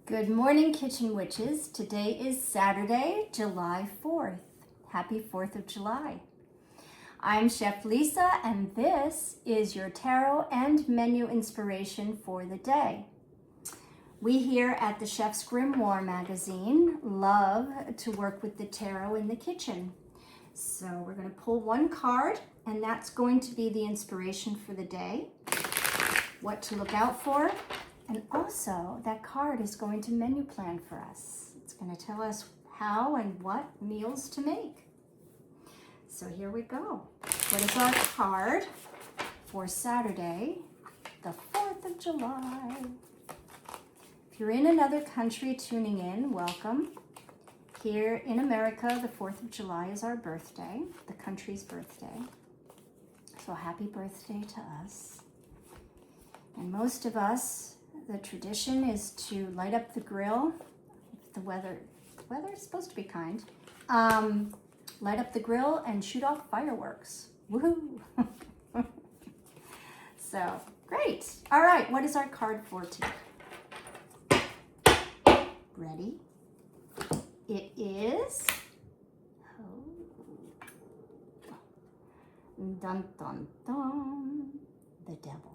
Good morning, Kitchen Witches. Today is Saturday, July 4th. Happy 4th of July. I'm Chef Lisa, and this is your tarot and menu inspiration for the day. We here at the Chef's Grimoire magazine love to work with the tarot in the kitchen. So we're going to pull one card, and that's going to be the inspiration for the day, what to look out for. And also, that card is going to menu plan for us. It's going to tell us how and what meals to make. So here we go. What is our card for Saturday, the 4th of July? If you're in another country tuning in, welcome. Here in America, the 4th of July is our birthday, the country's birthday. So happy birthday to us. And most of us, the tradition is to light up the grill. If the weather is supposed to be kind. Light up the grill and shoot off fireworks. Woohoo! So, great. All right, what is our card for today? Ready? It is... Dun, dun, dun. The Devil.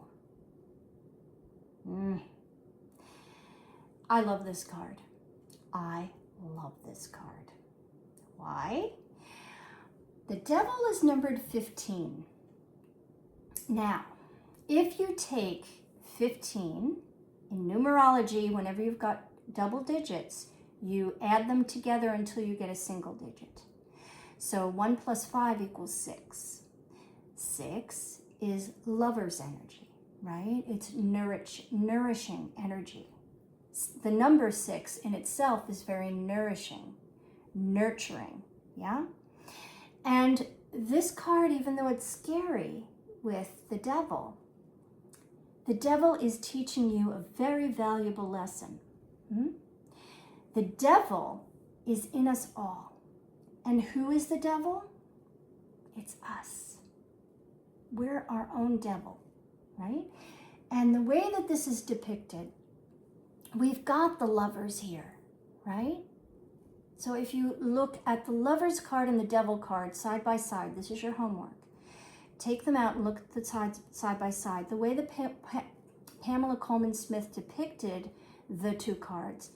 I love this card. I love this card. Why? The Devil is numbered 15. Now, if you take 15 in numerology, whenever you've got double digits, you add them together until you get a single digit. So 1 plus 5 equals 6. 6 is lover's energy, right? It's nourishing energy. The number 6 in itself is very nourishing, nurturing, yeah? And this card, even though it's scary with the devil is teaching you a very valuable lesson. The devil is in us all. And who is the devil? It's us. We're our own devil, right? And the way that this is depicted, we've got the lovers here, right? So if you look at the lover's card and the devil card side by side, this is your homework. Take them out and look at the sides side by side. The way that Pamela Coleman Smith depicted the two cards,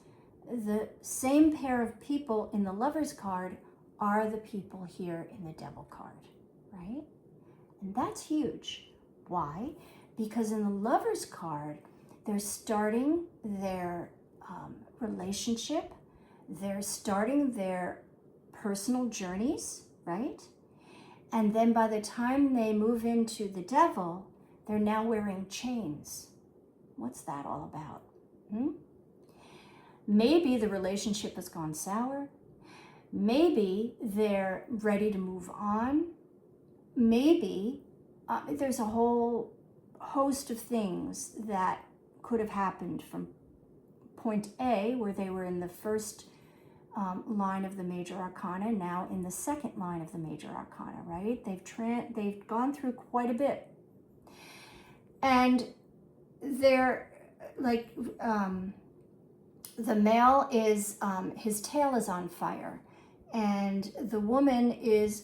the same pair of people in the lover's card are the people here in the devil card, right? And that's huge. Why? Because in the lover's card, they're starting their relationship. They're starting their personal journeys, right? And then by the time they move into the devil, they're now wearing chains. What's that all about? Maybe the relationship has gone sour. Maybe they're ready to move on. Maybe there's a whole host of things that could have happened from point A, where they were in the first line of the major arcana, now in the second line of the major arcana, right? They've gone through quite a bit. And they're like, the male is, his tail is on fire. And the woman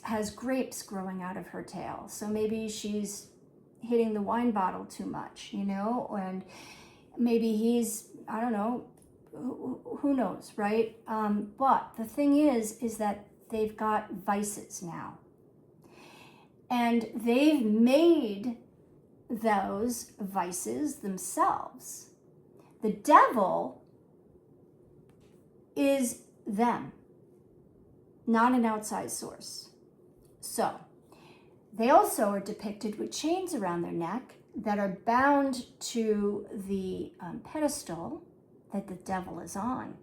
has grapes growing out of her tail. So maybe she's hitting the wine bottle too much, and maybe he's, I don't know, who knows, right? But the thing is that they've got vices now. And they've made those vices themselves. The devil is them, not an outside source. So they also are depicted with chains around their neck that are bound to the pedestal that the devil is on.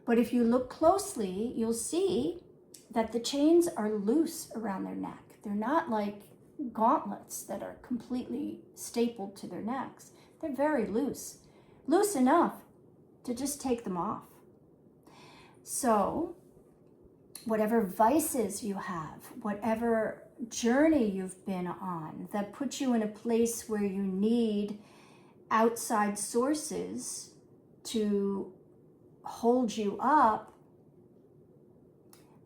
But if you look closely, you'll see that the chains are loose around their neck. They're not like gauntlets that are completely stapled to their necks. They're very loose enough to just take them off. So whatever vices you have, whatever journey you've been on that puts you in a place where you need outside sources to hold you up,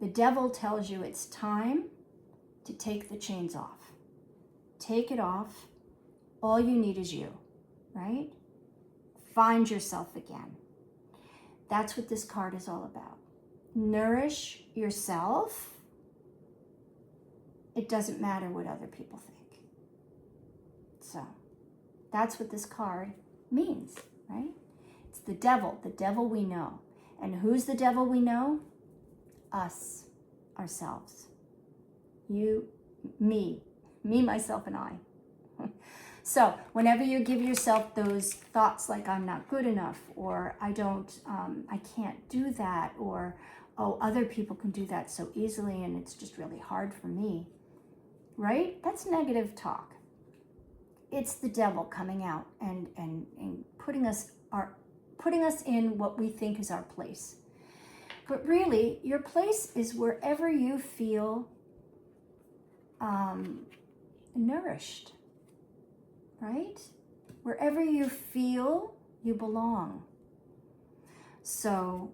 the devil tells you it's time to take the chains off. Take it off. All you need is you, right? Find yourself again. That's what this card is all about. Nourish yourself. It doesn't matter what other people think. So that's what this card means, right? It's the devil we know. And who's the devil we know? Us, ourselves. You, me, myself, and I. So whenever you give yourself those thoughts like I'm not good enough, or I can't do that, or, oh, other people can do that so easily and it's just really hard for me, right? That's negative talk. It's the devil coming out and putting us in what we think is our place. But really, your place is wherever you feel nourished, right? Wherever you feel you belong. So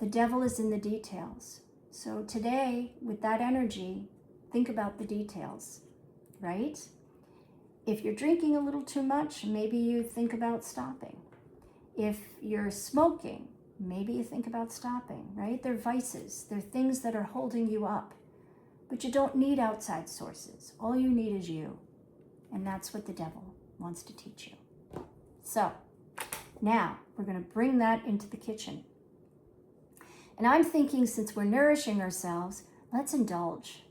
the devil is in the details. So today, with that energy, think about the details, right? If you're drinking a little too much, maybe you think about stopping. If you're smoking, maybe you think about stopping, right? They're vices. They're things that are holding you up. But you don't need outside sources. All you need is you. And that's what the devil wants to teach you. So now we're going to bring that into the kitchen. And I'm thinking, since we're nourishing ourselves, let's indulge.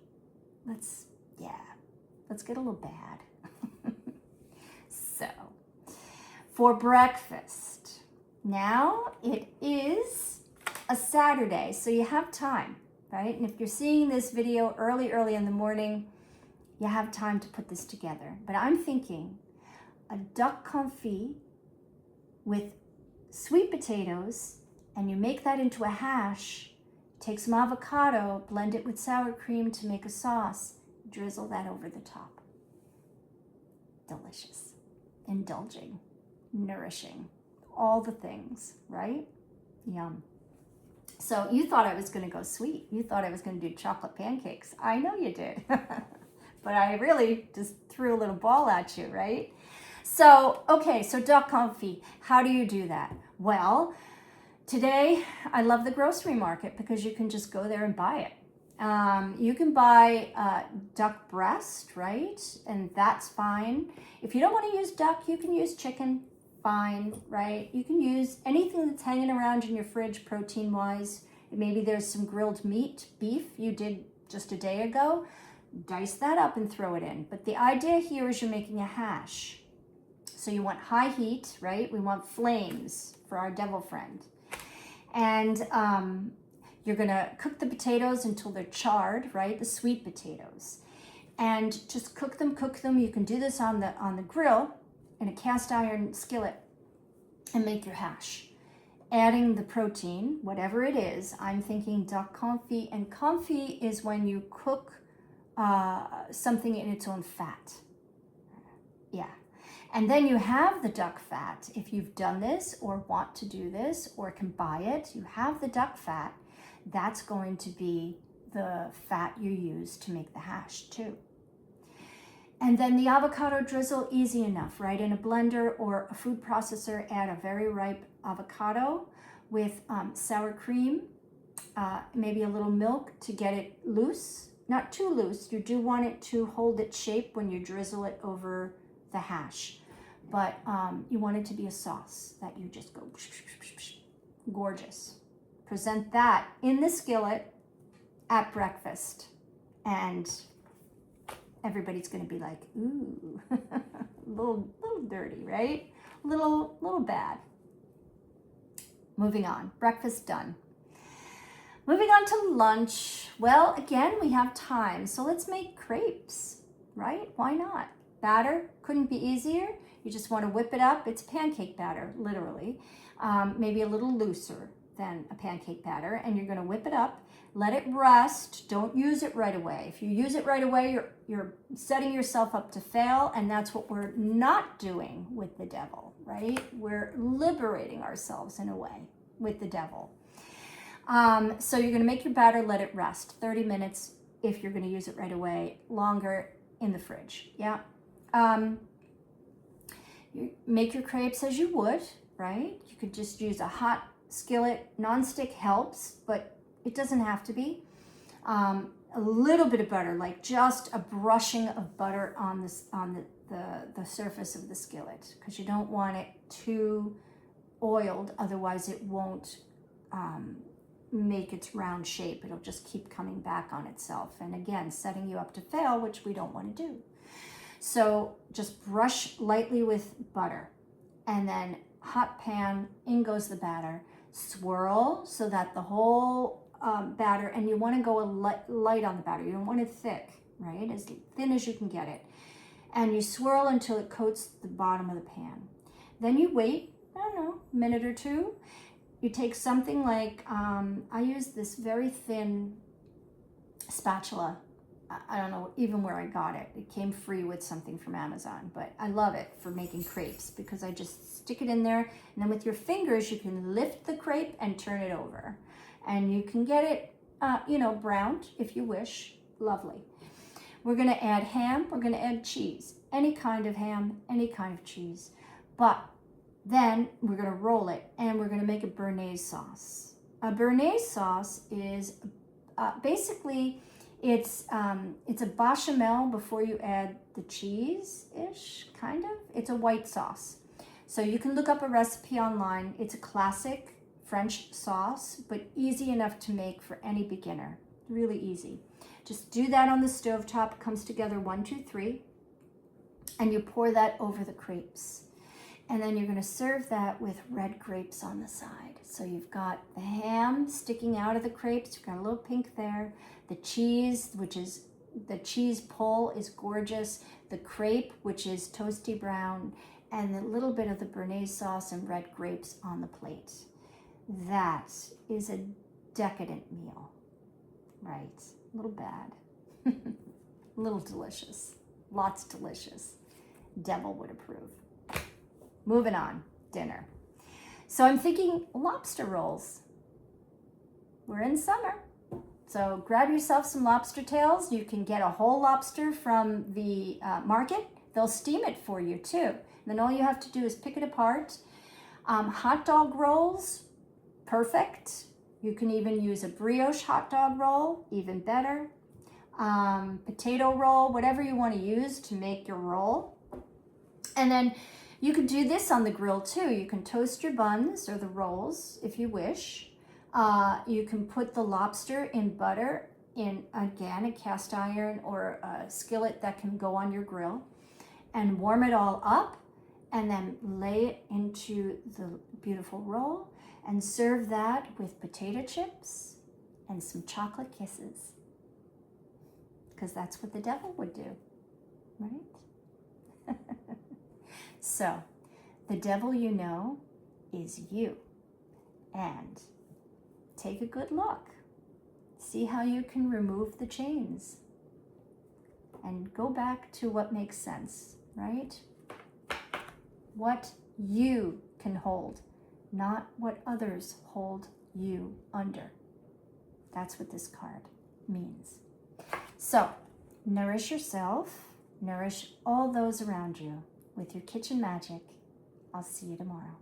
Let's get a little bad. So, for breakfast, now it is a Saturday, so you have time, right? And if you're seeing this video early in the morning, you have time to put this together. But I'm thinking a duck confit with sweet potatoes, and you make that into a hash, take some avocado, blend it with sour cream to make a sauce, drizzle that over the top. Delicious, indulging, nourishing, all the things, right? Yum. So you thought I was going to go sweet. You thought I was going to do chocolate pancakes. I know you did. But I really just threw a little ball at you, right? So, okay, so duck confit. How do you do that? Well, today I love the grocery market because you can just go there and buy it. You can buy duck breast, right? And that's fine. If you don't want to use duck, you can use chicken, fine, right? You can use anything that's hanging around in your fridge protein-wise. Maybe there's some grilled meat, beef you did just a day ago. Dice that up and throw it in. But the idea here is you're making a hash. So you want high heat, right? We want flames for our devil friend. And you're going to cook the potatoes until they're charred, right? The sweet potatoes. And just cook them. You can do this on the grill in a cast iron skillet and make your hash. Adding the protein, whatever it is, I'm thinking duck confit. And confit is when you cook something in its own fat. Yeah. And then you have the duck fat. If you've done this or want to do this or can buy it, you have the duck fat. That's going to be the fat you use to make the hash too. And then the avocado drizzle, easy enough, right? In a blender or a food processor, add a very ripe avocado with sour cream, maybe a little milk to get it loose. Not too loose. You do want it to hold its shape when you drizzle it over the hash. But you want it to be a sauce that you just go gorgeous. Present that in the skillet at breakfast. And everybody's going to be like, ooh, a little dirty, right? Little bad. Moving on. Breakfast done. Moving on to lunch. Well, again, we have time. So let's make crepes, right? Why not? Batter couldn't be easier. You just want to whip it up. It's pancake batter, literally. Maybe a little looser than a pancake batter. And you're going to whip it up. Let it rest. Don't use it right away. If you use it right away, you're setting yourself up to fail. And that's what we're not doing with the devil, right? We're liberating ourselves in a way. with the devil. So you're going to make your batter, let it rest 30 minutes if you're going to use it right away, longer in the fridge. Yeah. You make your crepes as you would, right? You could just use a hot skillet. Non-stick helps, but it doesn't have to be. A little bit of butter, like just a brushing of butter on the surface of the skillet, because you don't want it too oiled, otherwise it won't make its round shape. It'll just keep coming back on itself, and again, setting you up to fail, which we don't want to do. So just brush lightly with butter, and then hot pan, in goes the batter. Swirl so that the whole batter, and you want to go light on the batter. You don't want it thick, right? As thin as you can get it. And you swirl until it coats the bottom of the pan. Then you wait, I don't know, a minute or two. You take something like, I use this very thin spatula. I don't know even where I got it. It came free with something from Amazon, but I love it for making crepes because I just stick it in there, and then with your fingers you can lift the crepe and turn it over. And you can get it, browned if you wish. Lovely. We're going to add ham. We're going to add cheese. Any kind of ham, any kind of cheese. But then we're going to roll it, and we're going to make a béarnaise sauce. A béarnaise sauce is basically, it's a bechamel before you add the cheese-ish, kind of. It's a white sauce. So you can look up a recipe online. It's a classic French sauce, but easy enough to make for any beginner. Really easy. Just do that on the stovetop. It comes together 1, 2, 3, and you pour that over the crepes. And then you're going to serve that with red grapes on the side. So you've got the ham sticking out of the crepes. You've got a little pink there. The cheese, which is the cheese pull, is gorgeous. The crepe, which is toasty brown, and a little bit of the béarnaise sauce and red grapes on the plate. That is a decadent meal, right? A little bad, a little delicious, lots delicious. Devil would approve. Moving on, dinner. So I'm thinking lobster rolls. We're in summer, so grab yourself some lobster tails. You can get a whole lobster from the market. They'll steam it for you too. And then all you have to do is pick it apart. Hot dog rolls, perfect. You can even use a brioche hot dog roll, even better. Potato roll, whatever you want to use to make your roll. And then you could do this on the grill too. You can toast your buns or the rolls if you wish. You can put the lobster in butter in, again, a cast iron or a skillet that can go on your grill, and warm it all up, and then lay it into the beautiful roll and serve that with potato chips and some chocolate kisses. Because that's what the devil would do, right? So, the devil you know is you. And take a good look. See how you can remove the chains. And go back to what makes sense, right? What you can hold, not what others hold you under. That's what this card means. So, nourish yourself, nourish all those around you with your kitchen magic. I'll see you tomorrow.